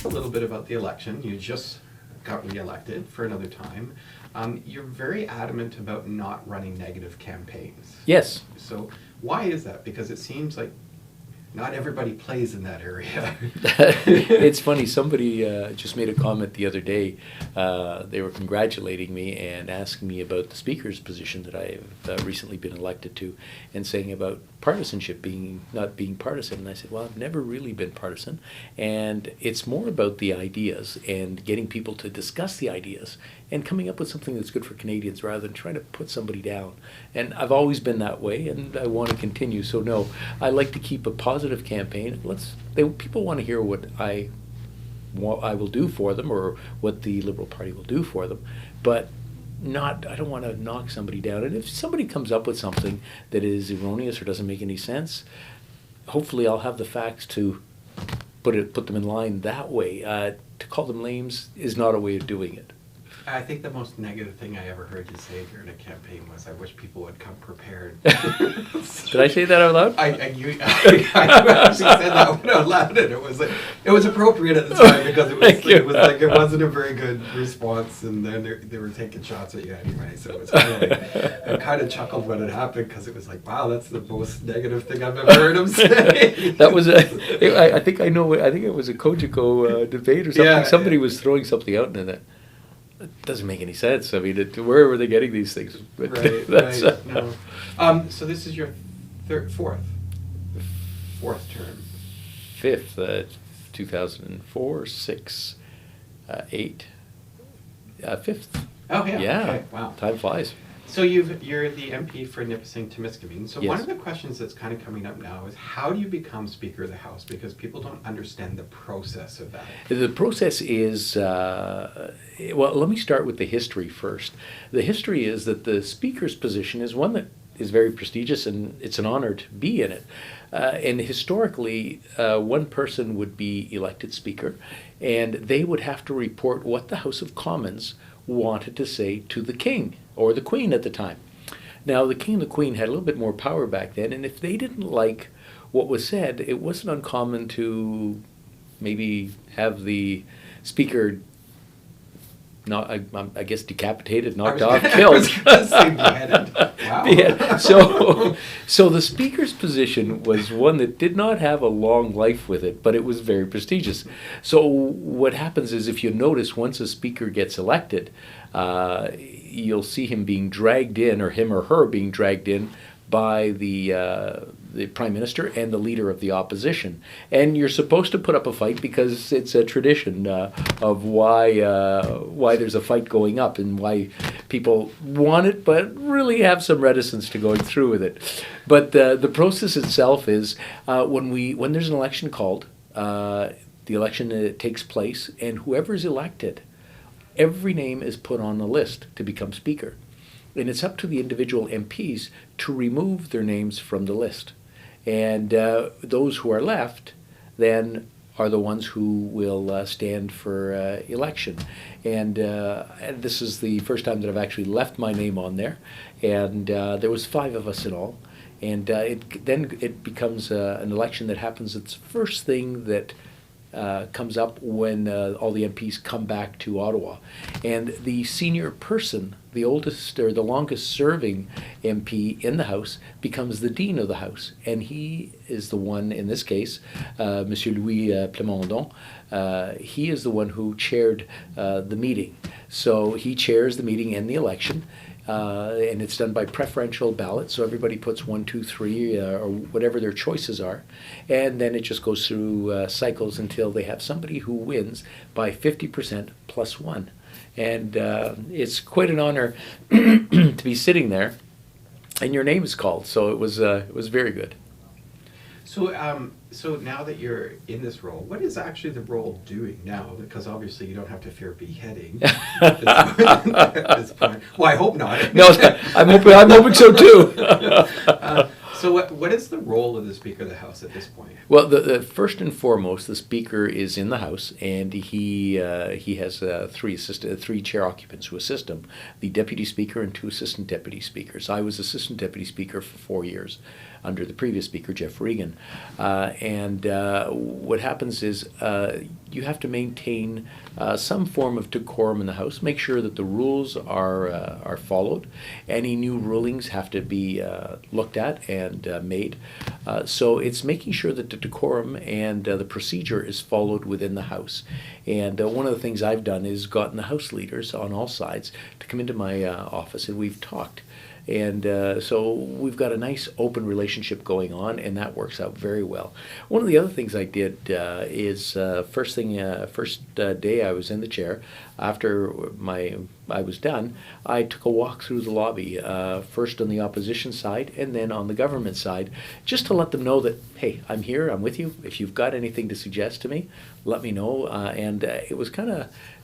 A little bit about the election. You just got reelected for another time. You're very adamant about not running negative campaigns. Yes. So why is that? Because it seems like not everybody plays in that area. It's funny, somebody just made a comment the other day. They were congratulating me and asking me about the speaker's position that I've recently been elected to, and saying about partisanship, not being partisan. And I said, well, I've never really been partisan, and it's more about the ideas and getting people to discuss the ideas and coming up with something that's good for Canadians rather than trying to put somebody down. And I've always been that way, and I want to continue. So no, I like to keep a positive campaign. People want to hear what I will do for them, or what the Liberal Party will do for them, but I don't want to knock somebody down. And if somebody comes up with something that is erroneous or doesn't make any sense, hopefully I'll have the facts to put them in line that way. To call them names is not a way of doing it. I think the most negative thing I ever heard you say during a campaign was, I wish people would come prepared. Did I say that out loud? I actually said that one out loud, and it was appropriate at the time, because it wasn't a very good response, and then they were taking shots at you anyway. So it was I kind of chuckled when it happened, because it was like, wow, that's the most negative thing I've ever heard him say. That was I think it was a Cogeco debate or something. Yeah, somebody was throwing something out, and it doesn't make any sense. I mean, where were they getting these things? But right. No. So this is your fourth term. Fifth, 2004, 6, 8, fifth. Oh yeah. Yeah. Okay. Wow. Time flies. So you're the MP for Nipissing-Temiskaming. So Yes. One of the questions that's kind of coming up now is, how do you become Speaker of the House? Because people don't understand the process of that. The process is, well, let me start with the history first. The history is that the Speaker's position is one that is very prestigious, and it's an honor to be in it. And historically, one person would be elected Speaker, and they would have to report what the House of Commons wanted to say to the King, or the Queen at the time. Now, the King and the Queen had a little bit more power back then, and if they didn't like what was said, it wasn't uncommon to maybe have the Speaker, I guess, decapitated, knocked off, killed. Wow. Yeah. So the Speaker's position was one that did not have a long life with it, but it was very prestigious. So what happens is, if you notice, once a Speaker gets elected, you'll see him being dragged in, or him or her being dragged in, by the Prime Minister and the Leader of the Opposition. And you're supposed to put up a fight, because it's a tradition of why there's a fight going up, and why people want it but really have some reticence to going through with it. But the process itself is, when there's an election called, the election takes place, and whoever's elected, every name is put on the list to become Speaker. And it's up to the individual MPs to remove their names from the list. And those who are left then are the ones who will stand for election. And this is the first time that I've actually left my name on there. And there was 5 of us in all. And it becomes an election that happens. It's the first thing that comes up when all the MPs come back to Ottawa. And the senior person, the oldest or the longest serving MP in the House, becomes the Dean of the House. And he is the one, in this case, Monsieur Louis Plamondon, he is the one who chaired the meeting. So he chairs the meeting and the election. And it's done by preferential ballot, so everybody puts 1, 2, 3, or whatever their choices are, and then it just goes through cycles until they have somebody who wins by 50% plus 1. And it's quite an honor to be sitting there, and your name is called. So it was very good. So now that you're in this role, what is actually the role doing now? Because obviously you don't have to fear beheading at this point. Well, I hope not. No, I'm hoping so too. So what is the role of the Speaker of the House at this point? Well, the first and foremost, the Speaker is in the House, and he has three chair occupants who assist him: the Deputy Speaker and two Assistant Deputy Speakers. I was Assistant Deputy Speaker for 4 years under the previous Speaker, Jeff Regan. And what happens is you have to maintain some form of decorum in the House, make sure that the rules are followed. Any new rulings have to be looked at and made. So it's making sure that the decorum and the procedure is followed within the House. And one of the things I've done is gotten the House leaders on all sides to come into my office, and we've talked. And so we've got a nice open relationship going on, and that works out very well. One of the other things I did is first day I was in the chair, after I was done, I took a walk through the lobby, first on the opposition side and then on the government side, just to let them know that, hey, I'm here, I'm with you. If you've got anything to suggest to me, let me know. And it was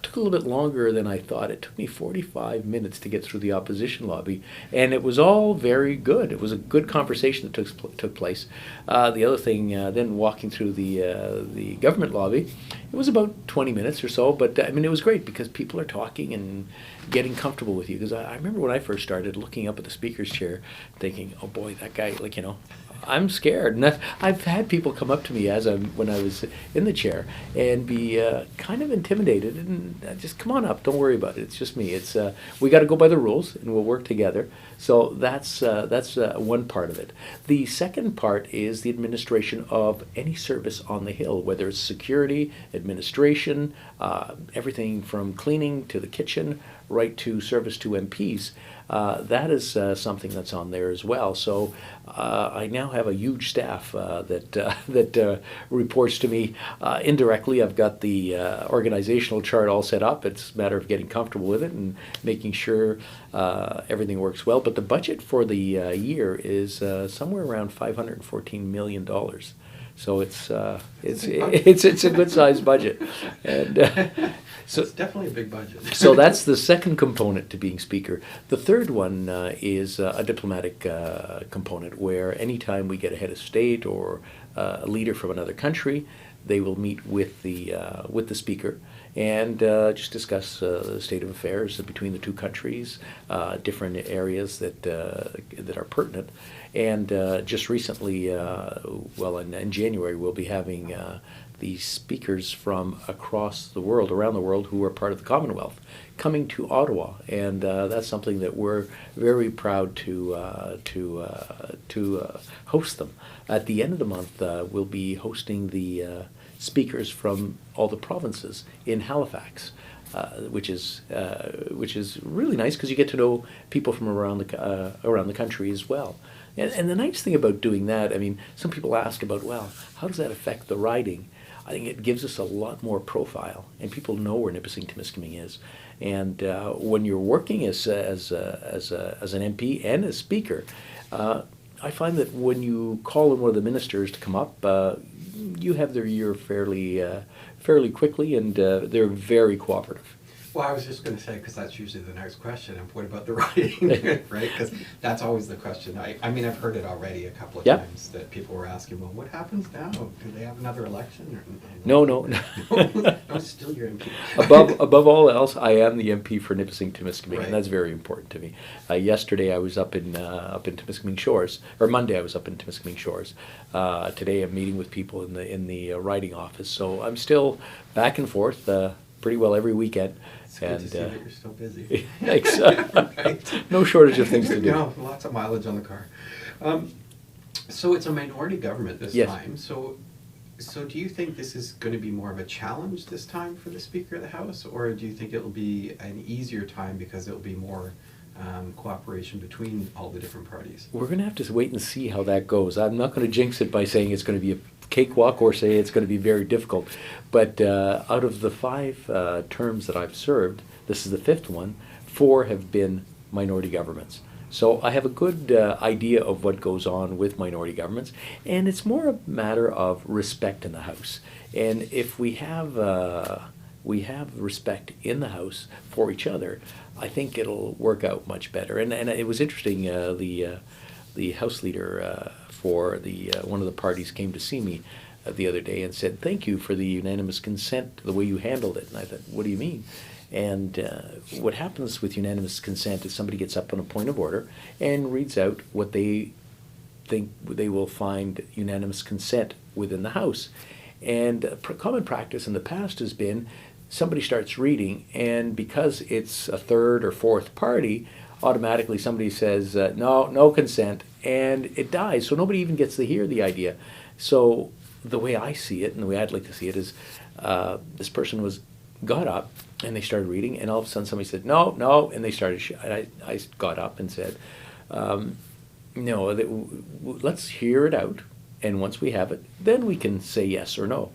took a little bit longer than I thought. It took me 45 minutes to get through the opposition lobby, and it was all very good. It was a good conversation that took place. The other thing, then walking through the government lobby, it was about 20 minutes or so, but I mean, it was great because people are talking and getting comfortable with you. Because I remember when I first started looking up at the Speaker's chair, thinking, oh boy, that guy, I'm scared. And I've had people come up to me when I was in the chair and be kind of intimidated, and just come on up, don't worry about it. It's just me. It's we got to go by the rules, and we'll work together. So that's one part of it. The second part is the administration of any service on the Hill, whether it's security, administration, everything from cleaning to the kitchen, right to service to MPs. That is something that's on there as well. So I now have a huge staff that reports to me indirectly. I've got the organizational chart all set up. It's a matter of getting comfortable with it and making sure everything works well. But the budget for the year is somewhere around $514 million. So it's a good sized budget, and so it's definitely a big budget. So that's the second component to being Speaker. The third one is a diplomatic component, where anytime we get a head of state or a leader from another country, they will meet with the Speaker and just discuss the state of affairs between the two countries, different areas that are pertinent. And just recently, in January, we'll be having the speakers from across the world, around the world, who are part of the Commonwealth, coming to Ottawa, and that's something that we're very proud to host them. At the end of the month, we'll be hosting the speakers from all the provinces in Halifax. Which is really nice because you get to know people from around the country as well. And the nice thing about doing that, I mean, some people ask about, well, how does that affect the riding? I think it gives us a lot more profile, and people know where Nipissing-Temiskaming is. And when you're working as an MP and as Speaker, I find that when you call in one of the ministers to come up, you have their ear fairly quickly, and they're very cooperative. Well, I was just going to say, because that's usually the next question, and what about the writing, right? Because that's always the question. I mean, I've heard it already a couple of times that people were asking, well, what happens now? Do they have another election? No. No, still your MP. Above all else, I am the MP for Nipissing-Temiskaming, right. And that's very important to me. Yesterday I was up in Temiskaming Shores, or Monday I was up in Temiskaming Shores. Today I'm meeting with people in the riding office, so I'm still back and forth pretty well every weekend. It's good to see that you're still busy. Thanks. Right. No shortage of things to do. No, lots of mileage on the car. So it's a minority government this time. So do you think this is going to be more of a challenge this time for the Speaker of the House, or do you think it will be an easier time because it will be more cooperation between all the different parties? We're going to have to wait and see how that goes. I'm not going to jinx it by saying it's going to be a cakewalk or say it's going to be very difficult. But out of the 5 terms that I've served, this is the 5th one, 4 have been minority governments. So I have a good idea of what goes on with minority governments, and it's more a matter of respect in the House. And if we have respect in the House for each other, I think it'll work out much better. And it was interesting, the House leader for the one of the parties came to see me the other day and said, "Thank you for the unanimous consent, the way you handled it." And I thought, "What do you mean?" And what happens with unanimous consent is somebody gets up on a point of order and reads out what they think they will find unanimous consent within the House. And common practice in the past has been somebody starts reading, and because it's a third or fourth party, automatically somebody says, no consent, and it dies. So nobody even gets to hear the idea. So the way I see it, and the way I'd like to see it, is this person got up and they started reading, and all of a sudden somebody said, no, and they started, I got up and said, no, let's hear it out, and once we have it, then we can say yes or no.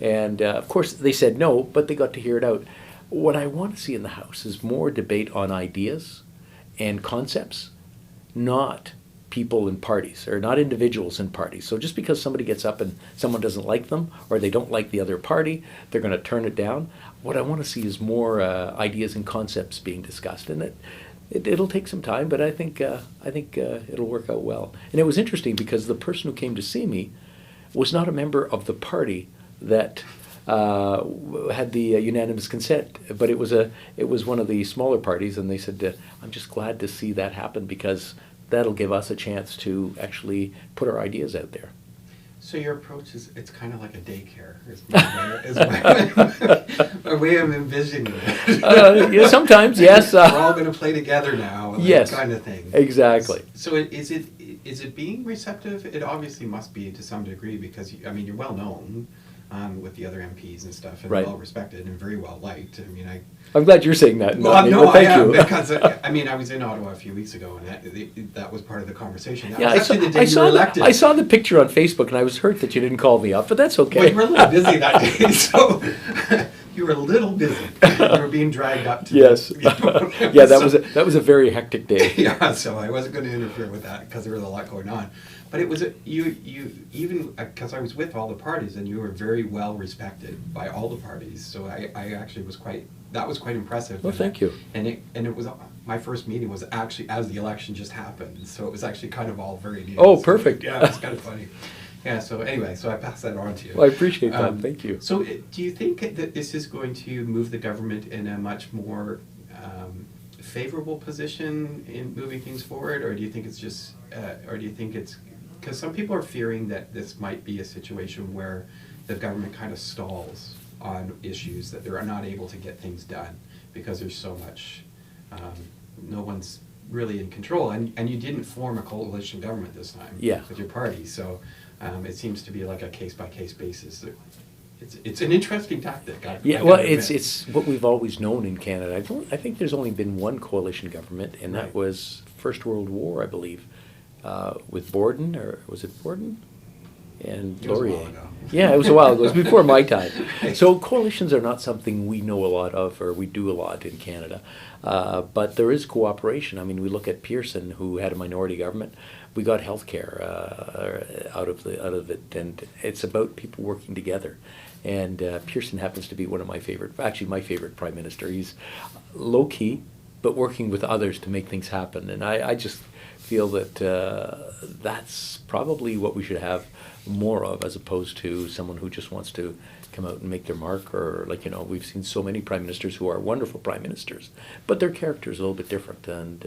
And of course they said no, but they got to hear it out. What I want to see in the House is more debate on ideas and concepts, not people in parties, or not individuals in parties. So just because somebody gets up and someone doesn't like them, or they don't like the other party, they're going to turn it down. What I want to see is more ideas and concepts being discussed, and it'll take some time, but I think it'll work out well. And it was interesting because the person who came to see me was not a member of the party that had the unanimous consent, but it was one of the smaller parties, and they said, "I'm just glad to see that happen because that'll give us a chance to actually put our ideas out there." So your approach it's kind of like a daycare, is my way of envisioning it. Yeah, sometimes, yes. We're all going to play together now, yes, kind of thing. Exactly. So is it being receptive? It obviously must be to some degree because, you're well known with the other MPs and stuff, and right. well respected and very well liked. I'm glad you're saying that. Well, no, thank you. Because I was in Ottawa a few weeks ago, and that was part of the conversation. That was actually the day you were elected. I saw the picture on Facebook, and I was hurt that you didn't call me up, but that's okay. Well, you were a little busy that day, so you were a little busy. You were being dragged up to. Yes. Yeah, that was a very hectic day. Yeah, so I wasn't going to interfere with that because there was a lot going on. But it was you even because I was with all the parties, and you were very well respected by all the parties. So I actually was quite impressive. Well, thank you. And it was my first meeting was actually as the election just happened, so it was actually kind of all very new. Oh, perfect. Yeah, it's kind of funny. Yeah. So anyway, so I passed that on to you. Well, I appreciate that. Thank you. So do you think that this is going to move the government in a much more favorable position in moving things forward, or do you think it's just, because some people are fearing that this might be a situation where the government kind of stalls on issues, that they're not able to get things done because there's so much, no one's really in control, and you didn't form a coalition government this time with your party, so it seems to be like a case-by-case basis. It's an interesting tactic. It's what we've always known in Canada. I think there's only been one coalition government, and that was First World War, I believe, with Borden, or was it Borden? And Laurier. Yeah, it was a while ago. It was before my time. So coalitions are not something we know a lot of, or we do a lot in Canada. But there is cooperation. I mean, we look at Pearson, who had a minority government. We got healthcare out of it, and it's about people working together. And Pearson happens to be one of my favorite prime minister. He's low key, but working with others to make things happen. And I just feel that that's probably what we should have more of, as opposed to someone who just wants to come out and make their mark, or we've seen so many prime ministers who are wonderful prime ministers, but their character is a little bit different, and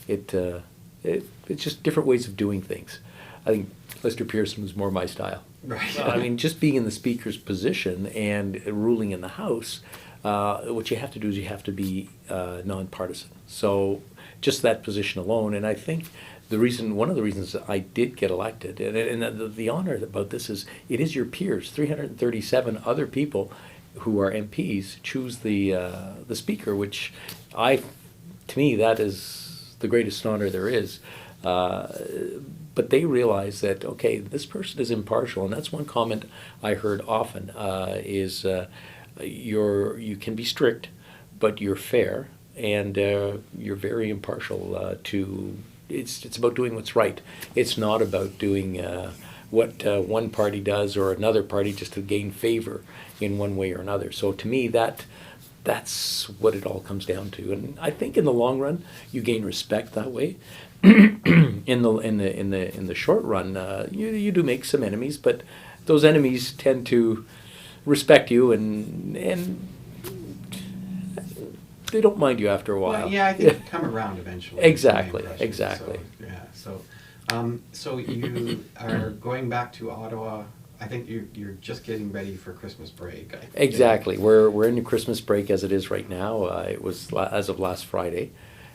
it's just different ways of doing things. I think Mr. Pearson was more my style. Right. I mean, just being in the speaker's position and ruling in the House, what you have to do is you have to be nonpartisan. So just that position alone, and I think one of the reasons I did get elected, and the honor about this is, it is your peers, 337 other people who are MPs choose the speaker, which to me, that is the greatest honor there is. But they realize that, okay, this person is impartial, and that's one comment I heard often, is you can be strict, but you're fair, and you're very impartial to. It's about doing what's right. It's not about doing what one party does or another party just to gain favor in one way or another. So to me, that that's what it all comes down to. And I think in the long run, you gain respect that way. In the short run, you do make some enemies, but those enemies tend to respect you, and they don't mind you after a while. Well, yeah, I think you come around eventually. Exactly, is my impression. exactly. So, yeah, so you are going back to Ottawa. I think you're just getting ready for Christmas break. I think. Exactly. We're in the Christmas break as it is right now. It was as of last Friday.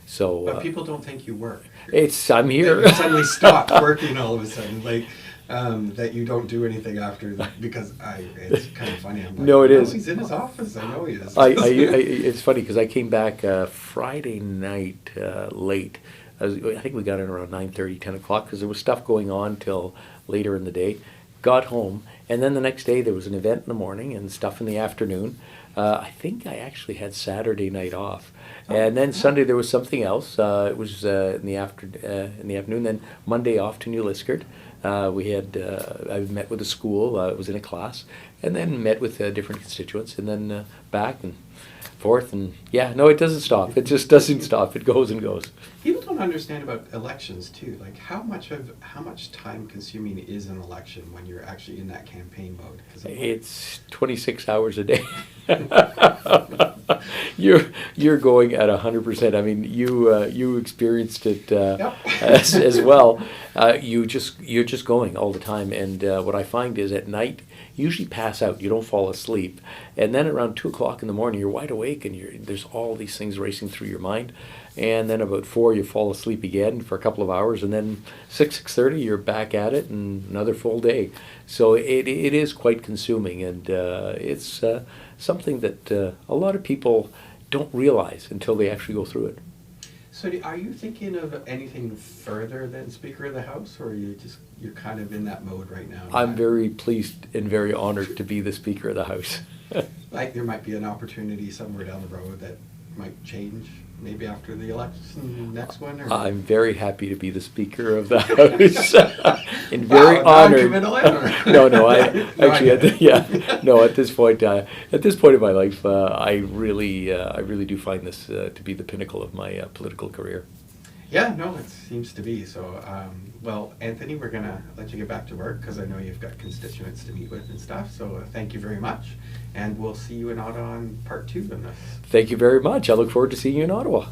So. But people don't think you work. I'm here. You suddenly stop working all of a sudden, like that you don't do anything after because it's kind of funny. I'm like, No, it is. He's in his office. I know he is. It's funny because I came back Friday night late. I think we got in around 9:30, 10 o'clock because there was stuff going on till later in the day. Got home, and then the next day there was an event in the morning and stuff in the afternoon. I think I actually had Saturday night off, and then Sunday there was something else. It was in the afternoon. Then Monday off to New Liskeard. We had I met with a school. I was in a class, and then met with different constituents, and then back and forth. And no, it doesn't stop. It just doesn't stop. It goes and goes. People don't understand about elections too. Like how much time consuming is an election when you're actually in that campaign mode? It's 26 hours a day. You're going at 100%. I mean, you experienced it Yep. as well. You're just going all the time. And what I find is at night you usually pass out. You don't fall asleep. And then around 2 o'clock in the morning you're wide awake and there's all these things racing through your mind. And then about 4 you fall asleep again for a couple of hours, and then 6:30 you're back at it, and another full day. So it is quite consuming, and it's something that a lot of people don't realize until they actually go through it. So are you thinking of anything further than Speaker of the House, or you're kind of in that mode right now? I'm very pleased and very honored to be the Speaker of the House. Like there might be an opportunity somewhere down the road that might change, maybe after the election, next one? Or? I'm very happy to be the Speaker of the House, and very honored. No, at this point in my life, I really do find this to be the pinnacle of my political career. Yeah, no, it seems to be. So, well, Anthony, we're going to let you get back to work because I know you've got constituents to meet with and stuff. So thank you very much. And we'll see you in Ottawa on part 2 of this. Thank you very much. I look forward to seeing you in Ottawa.